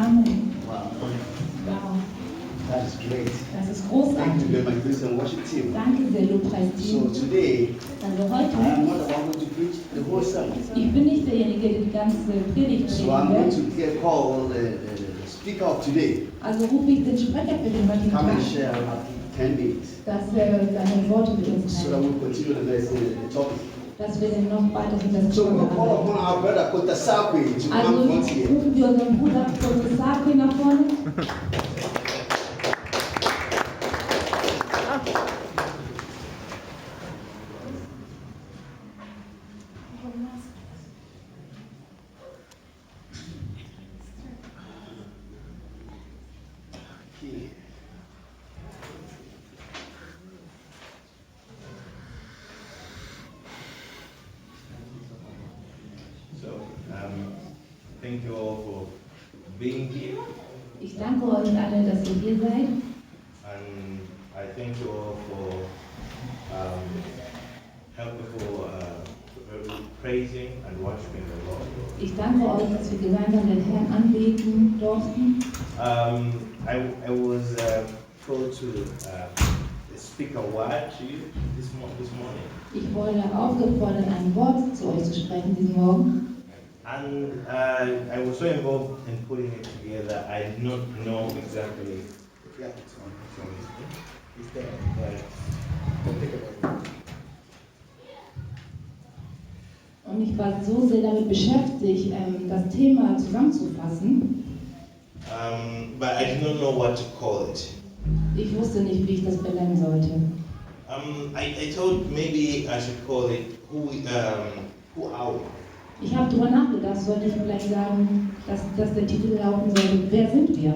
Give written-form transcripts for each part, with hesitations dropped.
Amen. Wow. Wow. That is great. Das ist Thank you großartig. very much, praise and worship team. Danke sehr, Lobpreisteam. So today, Also I heute, am not the one going to preach the whole sermon. ich bin nicht derjenige, der die ganze Predigt So I'm predigen going wird. to call the speaker of today. Also rufe ich den Sprecher für den heutigen Come and Tag, share about 10 minutes. dass er seine Worte mit uns So that teilt, we'll continue the topic. dass wir dann noch weiter in das So Thema we'll call arbeiten. upon our brother Kotasakwe to Also come front here. rufen wir unseren Bruder Kotasaki nach vorne. Okay. So, thank you all for being here, Ich danke euch alle, dass ihr hier seid. and I thank you all for praising and worshiping the Lord. Ich danke euch, dass wir gemeinsam den Herrn anbeten durften. I was told to speak a word to you this morning, Ich wurde aufgefordert, ein Wort zu euch zu sprechen diesen Morgen. and I was so involved in putting it together. I did not know exactly. Yeah, it's on. It's there, but Don't take it away. Und ich war so sehr damit beschäftigt, das Thema zusammenzufassen. but I did not know what to call it. Ich wusste nicht, wie ich das benennen sollte. I thought maybe I should call it who are we? Ich habe darüber nachgedacht, sollte ich vielleicht sagen, dass der Titel lauten sollte, wer sind wir?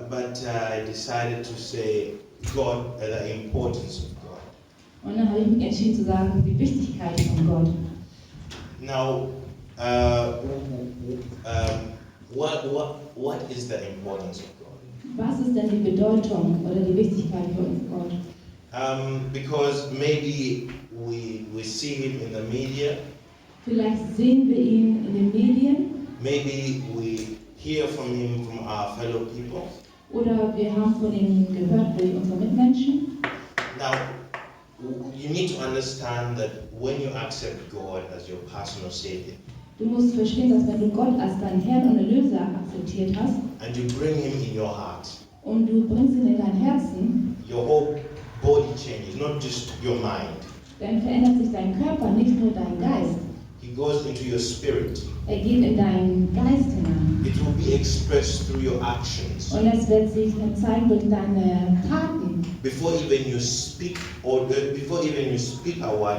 But I decided to say God, the importance of God. Und dann habe ich mich entschieden zu sagen, die Wichtigkeit von Gott. Now, what is the importance of God? Was ist denn die Bedeutung oder die Wichtigkeit von Gott? Because maybe we see Him in the media, Vielleicht sehen wir ihn in den Medien maybe we hear from Him from our fellow people. oder wir haben von ihm gehört durch unsere Mitmenschen. Now, you need to understand that when you accept God as your personal Savior, Du musst verstehen, dass wenn du Gott als deinen Herrn und Erlöser akzeptiert hast and you bring Him in your heart, und du bringst ihn in dein Herzen, your whole body changes, not just your mind. dann verändert sich dein Körper, nicht nur dein Geist. He goes into your spirit. Er geht in deinen Geist hinein. It will be expressed through your actions. Und es wird sich dann zeigen durch deine Taten. Before even you speak a word,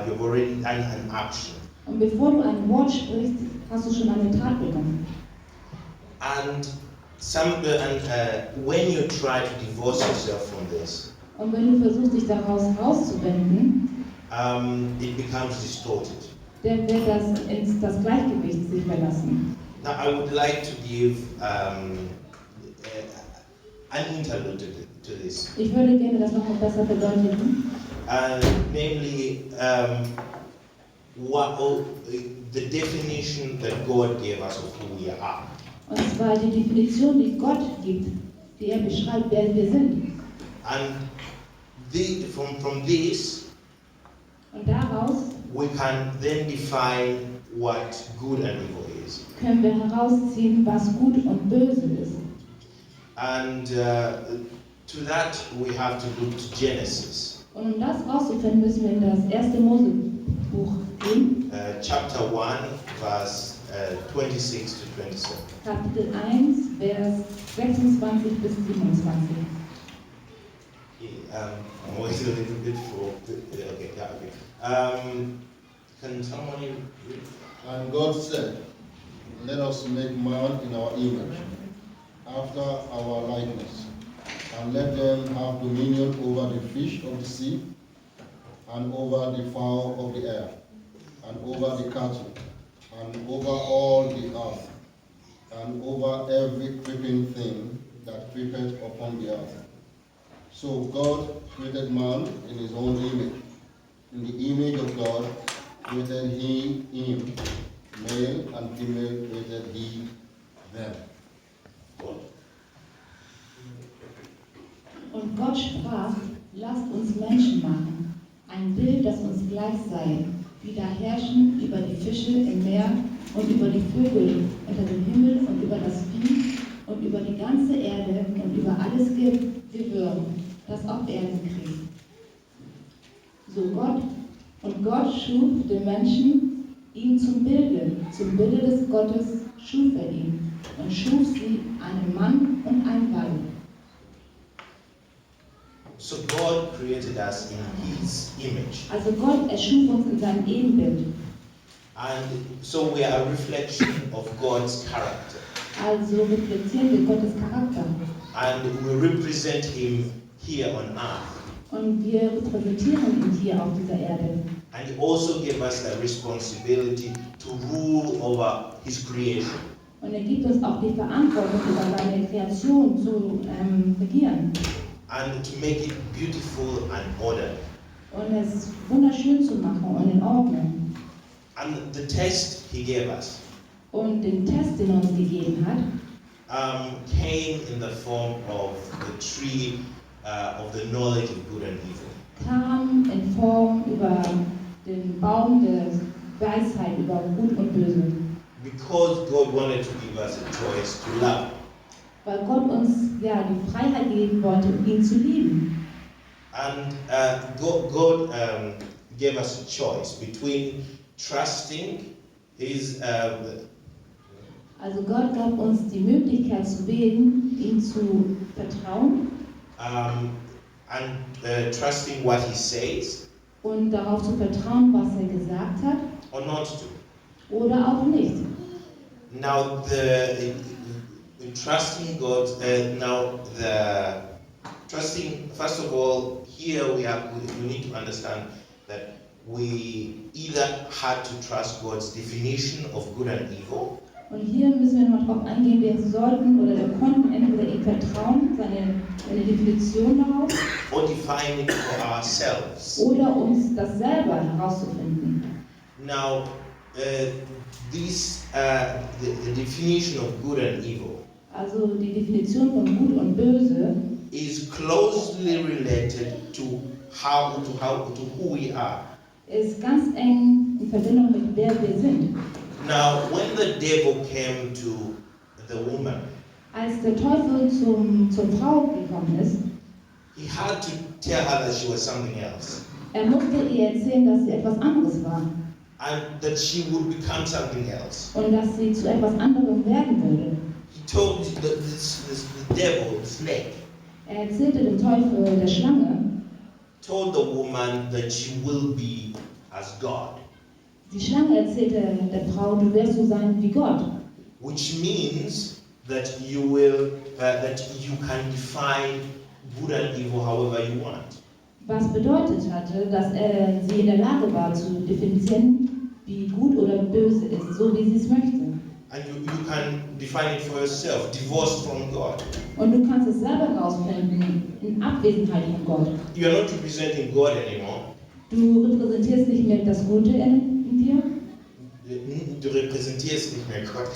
you've already done an action. Und bevor du ein Wort sprichst, hast du schon eine Tat begonnen. And when you try to divorce yourself from this, Und wenn du versuchst, dich daraus rauszuwenden, it becomes distorted. dann wird das ins das Gleichgewicht sich verlassen. Now, I would like to give an interlude to this, Ich würde gerne das noch mal besser verdeutlichen. namely the definition that God gave us of who we are. Und zwar die Definition, die Gott gibt, die er beschreibt, wer wir sind. And from this, Und daraus we can then define what good and evil is. können wir herausziehen, was gut und böse ist. And to that, we have to look to Genesis, Und um das rauszufinden, müssen wir in das erste Mosebuch gehen, chapter 1, verse 26 to 27. Kapitel 1, Vers 26 bis 27. I'm waiting a little bit for. Okay, yeah, okay. Can somebody read? And God said, let us make man in our image, after our likeness, and let them have dominion over the fish of the sea, and over the fowl of the air, and over the cattle, and over all the earth, and over every creeping thing that creepeth upon the earth. So God created man in his own image. In the image of God created he him. Male and female created he them. Gott sprach, lasst uns Menschen machen, ein Bild, das uns gleich sei, die da herrschen über die Fische im Meer und über die Vögel unter dem Himmel und über das Vieh und über die ganze Erde und über alles Gewürm, das auf Erden kriecht. Gott schuf den Menschen, ihn zum Bilde des Gottes schuf er ihn und schuf sie einen Mann und ein Weib. So God created us in His image. Also Gott erschuf uns in seinem Ebenbild. And so we are a reflection of God's character. Also reflektieren wir Gottes Charakter. And we represent Him here on earth. Und wir repräsentieren ihn hier auf dieser Erde. And He also gave us the responsibility to rule over His creation. Und er gibt uns auch die Verantwortung, über seine Kreation zu regieren. And to make it beautiful and ordered. Und es wunderschön zu machen und in Ordnung. And the test He gave us Und den Test, den er uns gegeben hat, came in the form of the tree of the knowledge of good and evil. kam in Form über den Baum der Weisheit, über Gut und Böse. Because God wanted to give us a choice to love. Weil Gott uns ja die Freiheit geben wollte, ihn zu lieben. And God gave us a choice between trusting His. Also Gott gab uns die Möglichkeit zu wählen, ihm zu vertrauen And trusting what He says, und darauf zu vertrauen, was er gesagt hat, or not to. oder auch nicht. Now trusting God. Trusting. First of all, here we need to understand that we either had to trust God's definition of good and evil. Und hier müssen wir noch darauf eingehen, wir sollten oder wir konnten entweder ihm vertrauen, seine Definition darauf, Or define it for ourselves. oder uns das selber herauszufinden. Now, the definition of good and evil Also die Definition von Gut und Böse is closely related to who we are. ist ganz eng in Verbindung mit wer wir sind. Now, when the devil came to the woman, Als der Teufel zur Frau gekommen ist, he had to tell her that she was something else, er musste ihr erzählen, dass sie etwas anderes war and that she would become something else. und dass sie zu etwas anderem werden würde. He told the devil, the snake, Er erzählte dem Teufel, der Schlange, told the woman that she will be as God, die Schlange erzählte der Frau, du wirst so sein wie Gott. which means that you can define good and evil however you want. Was bedeutet hatte, dass sie in der Lage war zu definieren, wie gut oder böse ist, so wie sie es möchte. And you can define it for yourself, divorced from God. Und du kannst es selber herausfinden, in Abwesenheit von Gott. You are not representing God anymore. Du repräsentierst nicht mehr das Gute in dir. Du repräsentierst nicht mehr Gott.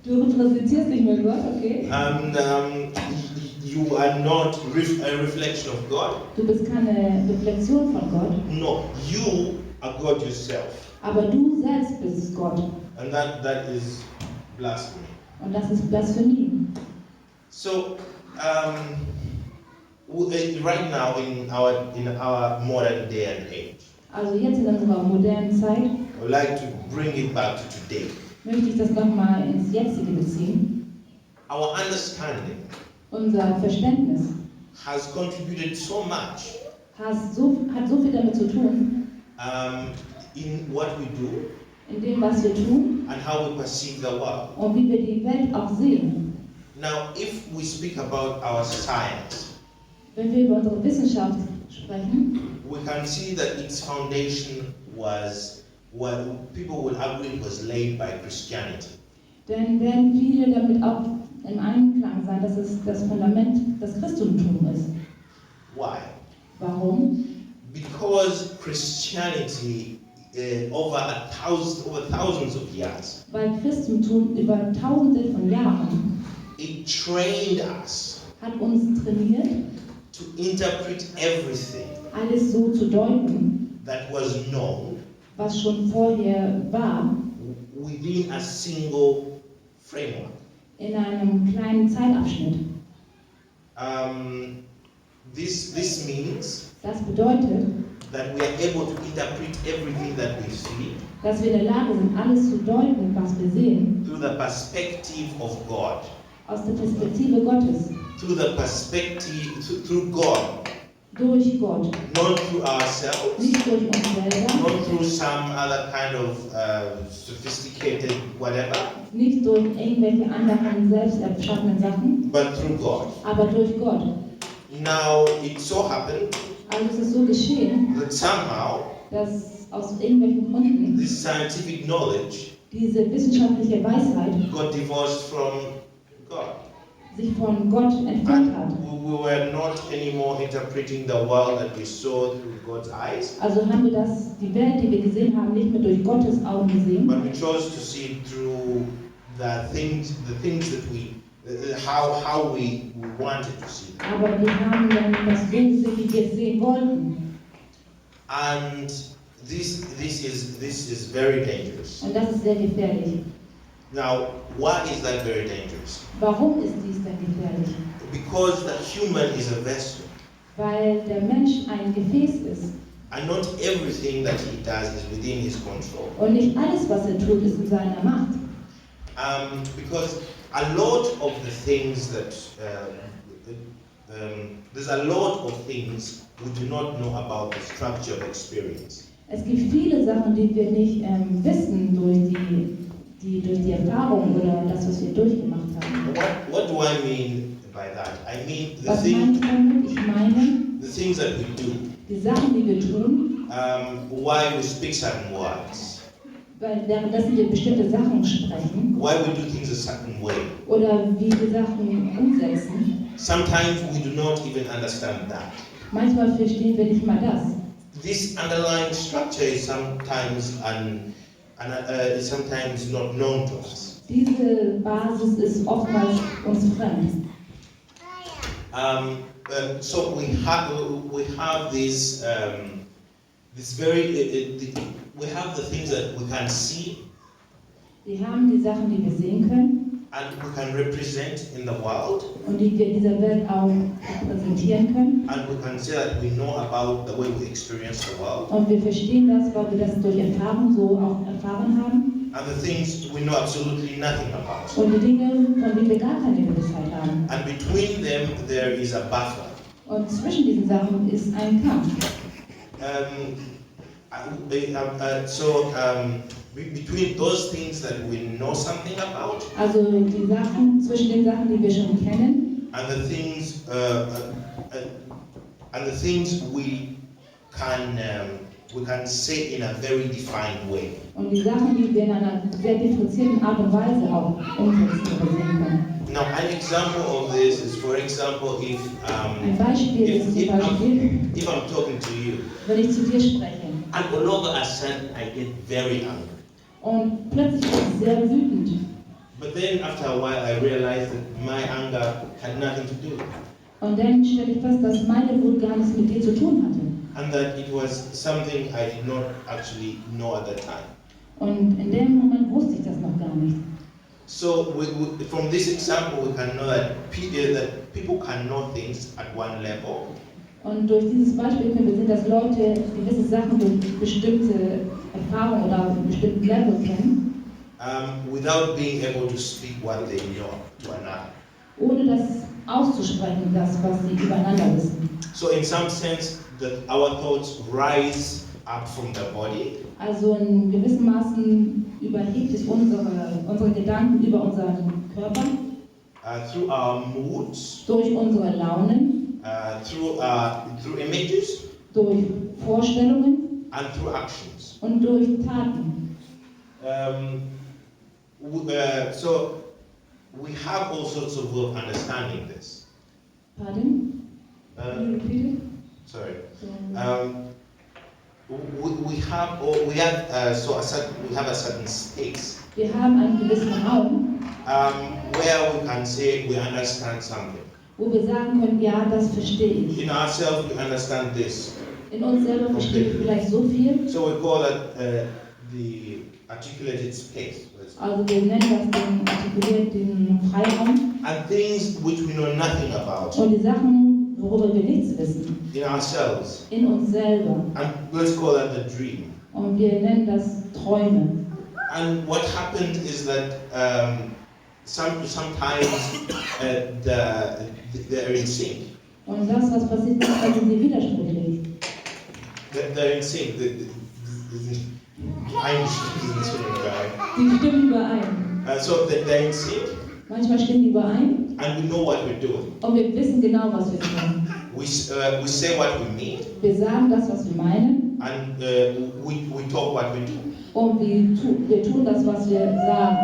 Du repräsentierst nicht mehr Gott, okay? And you are not a reflection of God. Du bist keine Reflexion von Gott. No, you are God yourself. Aber du selbst bist Gott. And that is blasphemy. Und das ist Blasphemie. So, right now in our modern day and age, Also jetzt in unserer modernen Zeit I would like to bring it back to today. möchte ich das nochmal ins Jetzige beziehen. Our understanding Unser Verständnis has contributed so much hat so viel damit zu tun, in what we do in dem, was wir tun and how we perceive the world. und wie wir die Welt auch sehen. Now, if we speak about our science, Wenn wir über unsere Wissenschaft sprechen, we can see that its foundation was what people would argue it was laid by Christianity. dann werden viele damit auch im Einklang sein, dass es das Fundament das Christentum ist. Why? Warum? Because Christianity, over thousands of years, Weil Christentum über Tausende von Jahren it trained us hat uns trainiert, to interpret everything alles so zu deuten, that was known was schon vorher war, within a single framework. in einem kleinen Zeitabschnitt. This means Das bedeutet, that we are able to interpret everything that we see dass wir in der Lage sind, alles zu deuten, was wir sehen, through the perspective of God, aus der Perspektive Gottes, through the perspective, through God, durch Gott, not through ourselves, nicht durch uns selber, not through some other kind of sophisticated whatever, nicht durch irgendwelche anderen selbst erschaffenen Sachen, but through God. aber durch Gott. Now, it so happened Also es ist so geschehen, that somehow dass aus irgendwelchen Gründen this scientific knowledge diese wissenschaftliche Weisheit got divorced from God. sich von Gott entfernt hat. And we were not anymore interpreting the world that we saw through God's eyes, Also haben wir die Welt, die wir gesehen haben, nicht mehr durch Gottes Augen gesehen, but we chose to see it through the things that we, how we wanted to see them. aber wir haben dann das so gesehen, wie wir es sehen wollten. And this is very dangerous. Und das ist sehr gefährlich. Now, why is that very dangerous? Warum ist dies denn gefährlich? Because the human is a vessel, Weil der Mensch ein Gefäß ist and not everything that he does is within his control. und nicht alles, was er tut, ist in seiner Macht. Because a lot of the things that there's a lot of things we do not know about the structure of experience. Es gibt viele Sachen, die wir nicht wissen durch die Erfahrung oder das, was wir durchgemacht haben. What do I mean by that? I mean Was meine ich damit? Ich meine, the things that we do, die Sachen, die wir tun, why we speak certain words, weil währenddessen wir bestimmte Sachen sprechen why we do things a certain way. oder wie wir Sachen umsetzen. Sometimes we do not even understand that. Manchmal verstehen wir nicht mal das. This underlying structure is sometimes sometimes not known to us. Diese Basis ist oftmals uns fremd. So we have this we have the things that we can see Wir haben die Sachen, die wir sehen können and we can represent in the world, und die wir in dieser Welt auch repräsentieren können. and we can say that we know about the way we experience the world, Und wir verstehen das, weil wir das durch Erfahrung so auch erfahren haben. and the things we know absolutely nothing about. Und die Dinge, von denen wir gar keine Gewissheit haben. And between them there is a buffer. Und zwischen diesen Sachen ist ein Kampf. Between those things that we know something about Also die Sachen, zwischen den Sachen, die wir schon kennen, and the things we can say in a very defined way. und die Sachen, die wir in einer sehr differenzierten Art und Weise auch umsetzen oder sehen können. Now, an example of this is, for example, Ein Beispiel ist zum Beispiel, if I'm talking to you, wenn ich zu dir spreche and all of a sudden I get very angry. und plötzlich bin ich sehr wütend. But then after a while I realized that my anger had nothing to do, Und dann stelle ich fest, dass meine Wut gar nichts mit dir zu tun hatte. and that it was something I did not actually know at that time. Und in dem Moment wusste ich das noch gar nicht. So from this example we can know that people can know things at one level, Und durch dieses Beispiel können wir sehen, dass Leute gewisse Sachen durch bestimmte Erfahrungen oder einen bestimmten Level kennen, without being able to speak what they know to another. ohne das auszusprechen, das, was sie übereinander wissen. So in some sense that our thoughts rise up from the body, Also in gewissem Maßen überhebt sich unsere Gedanken über unseren Körper, through our moods, durch unsere Launen, through images, durch Vorstellungen and through actions. und durch Taten. So we have all sorts of way of understanding this. Pardon? Can you repeat it? Sorry. So, We have a certain space wir haben einen gewissen Raum, where we can say we understand something. wo wir sagen können, ja, das verstehe ich. In ourselves, we understand this. In uns selber verstehen wir vielleicht so viel, So we call that the articulated space. also wir nennen das den artikulierten Freiraum And things which we know nothing about und die Sachen, worüber wir nichts wissen, in ourselves. in uns selber. And let's call that the dream. Und wir nennen das Träume. And what happened is that sometimes they're in sync. Und das, was passiert ist, da sind sie widersprüchlich. They're in sync. Die stimmen überein. So they're in sync. Manchmal stimmen die überein And we know what we're doing. und wir wissen genau, was wir tun. We say what we mean, Wir sagen das, was wir meinen, and we talk what we do. und wir tun das, was wir sagen.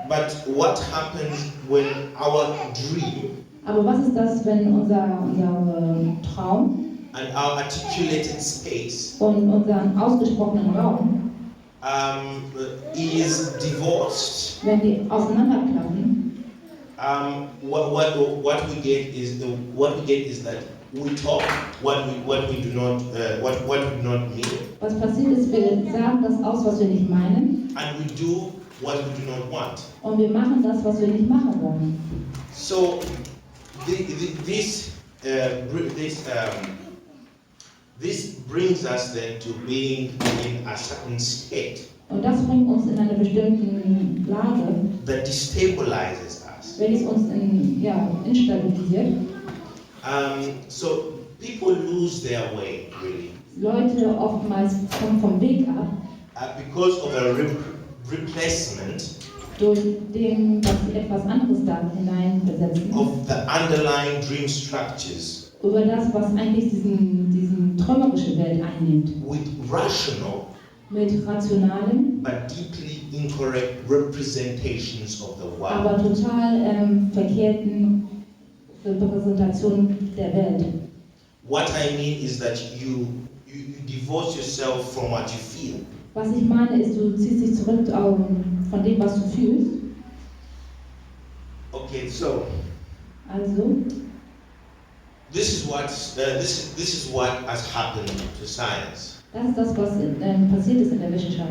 But what happens when our dream Aber was ist das, wenn unser Traum and our articulated space und unseren ausgesprochenen Raum, is divorced? wenn die auseinanderklaffen, What we get is that we talk what we do not mean, was passiert ist, wir sagen das aus, was wir nicht meinen, and we do what we do not want. und wir machen das, was wir nicht machen wollen. So this brings us then to being in a certain state Und das bringt uns in einer bestimmten Lage, that destabilizes us. wenn es uns instabilisiert. So people lose their way really Leute oftmals kommen vom Weg ab, because of a replacement durch dem, dass sie etwas anderes da hineinversetzen, of the underlying dream structures über das, was eigentlich diesen träumerische Welt einnimmt, with rational mit rationalen, but deeply incorrect representations of the world. aber total verkehrten Repräsentationen der Welt. What I mean is that you divorce yourself from what you feel. Was ich meine ist, du ziehst dich zurück von dem, was du fühlst. Okay, so Also, this is what has happened to science. das ist das, was passiert ist in der Wissenschaft.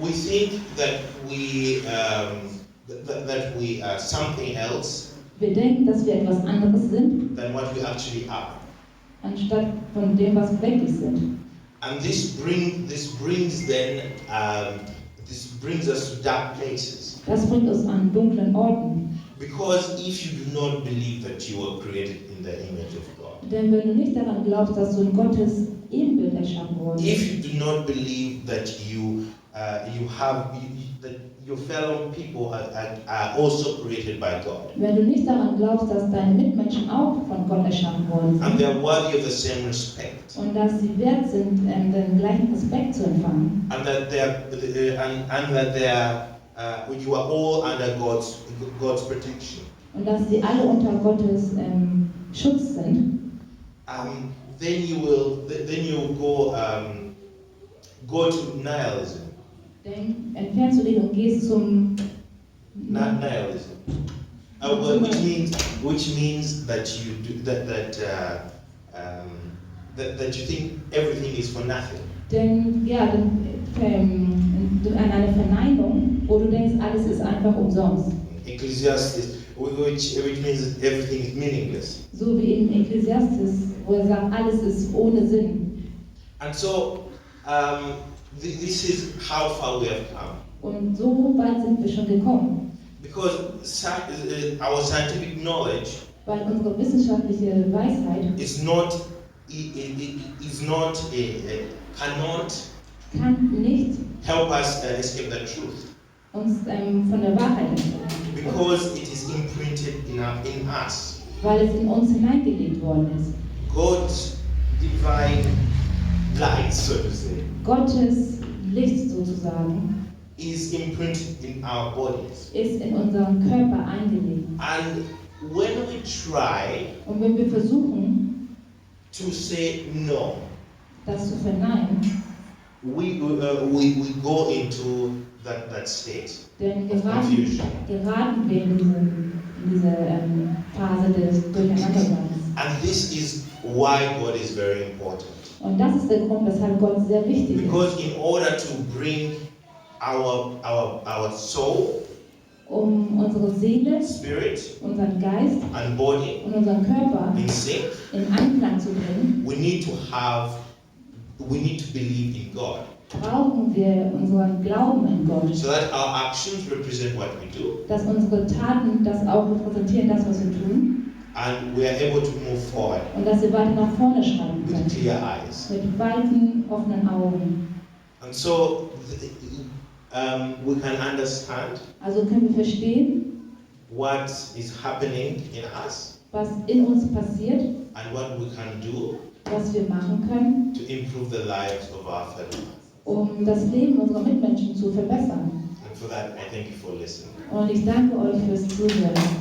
We think that we are something else Wir denken, dass wir etwas anderes sind, than what we actually are. anstatt von dem, was wir wirklich sind. And this brings us to dark places. Das bringt uns an dunklen Orten. Because if you do not believe that you were created in the image of God, Denn wenn du nicht daran glaubst, dass du in Gottes Ebenbild erschaffen wurdest, if you do not believe that that your fellow people are also created by God, wenn du nicht daran glaubst, dass deine Mitmenschen auch von Gott erschaffen worden and sind they are worthy of the same respect, und dass sie wert sind, den gleichen Respekt zu empfangen, and that you are all under God's protection, und dass sie alle unter Gottes Schutz sind, then you will go to nihilism. entfernst du dich und gehst zum Nihilism, which means that you do that you think everything is for nothing. An eine Verneinung, wo du denkst, alles ist einfach umsonst. Ecclesiastes, which means that everything is meaningless. So wie in Ecclesiastes, wo er sagt, alles ist ohne Sinn. And so this is how far we have come. Und so weit sind wir schon gekommen, Because our scientific knowledge weil unsere wissenschaftliche Weisheit cannot kann nicht help us escape the truth. uns von der Wahrheit entfernen, Because it is imprinted in us. weil es in uns hineingelegt worden ist. God's divine light, so to say, Gottes Licht sozusagen is imprinted in our bodies. ist in unserem Körper eingelegt. And when we try Und wenn wir versuchen, to say no, das zu verneinen, we go into that state dann of confusion. geraten wir in diese Phase des Durcheinanderkommens. this is why God is very important. Und das ist der Grund, weshalb Gott sehr wichtig ist. Because in order to bring our soul, Unsere Seele, spirit, unseren Geist and body und unseren Körper in sync, in Einklang zu bringen, we need to believe in God. brauchen wir unseren Glauben in Gott. So that our actions represent what we do, Dass unsere Taten das auch repräsentieren, das, was wir tun, and we are able to move forward und dass wir weiter nach vorne schreiten with können. clear eyes. Mit weiten, offenen Augen. And so we can understand Also können wir verstehen, what is happening in us was in uns passiert, and what we can do was wir machen können, to improve the lives of our fellow. um das Leben unserer Mitmenschen zu verbessern. And for that, I thank you for listening. Und ich danke euch fürs Zuhören.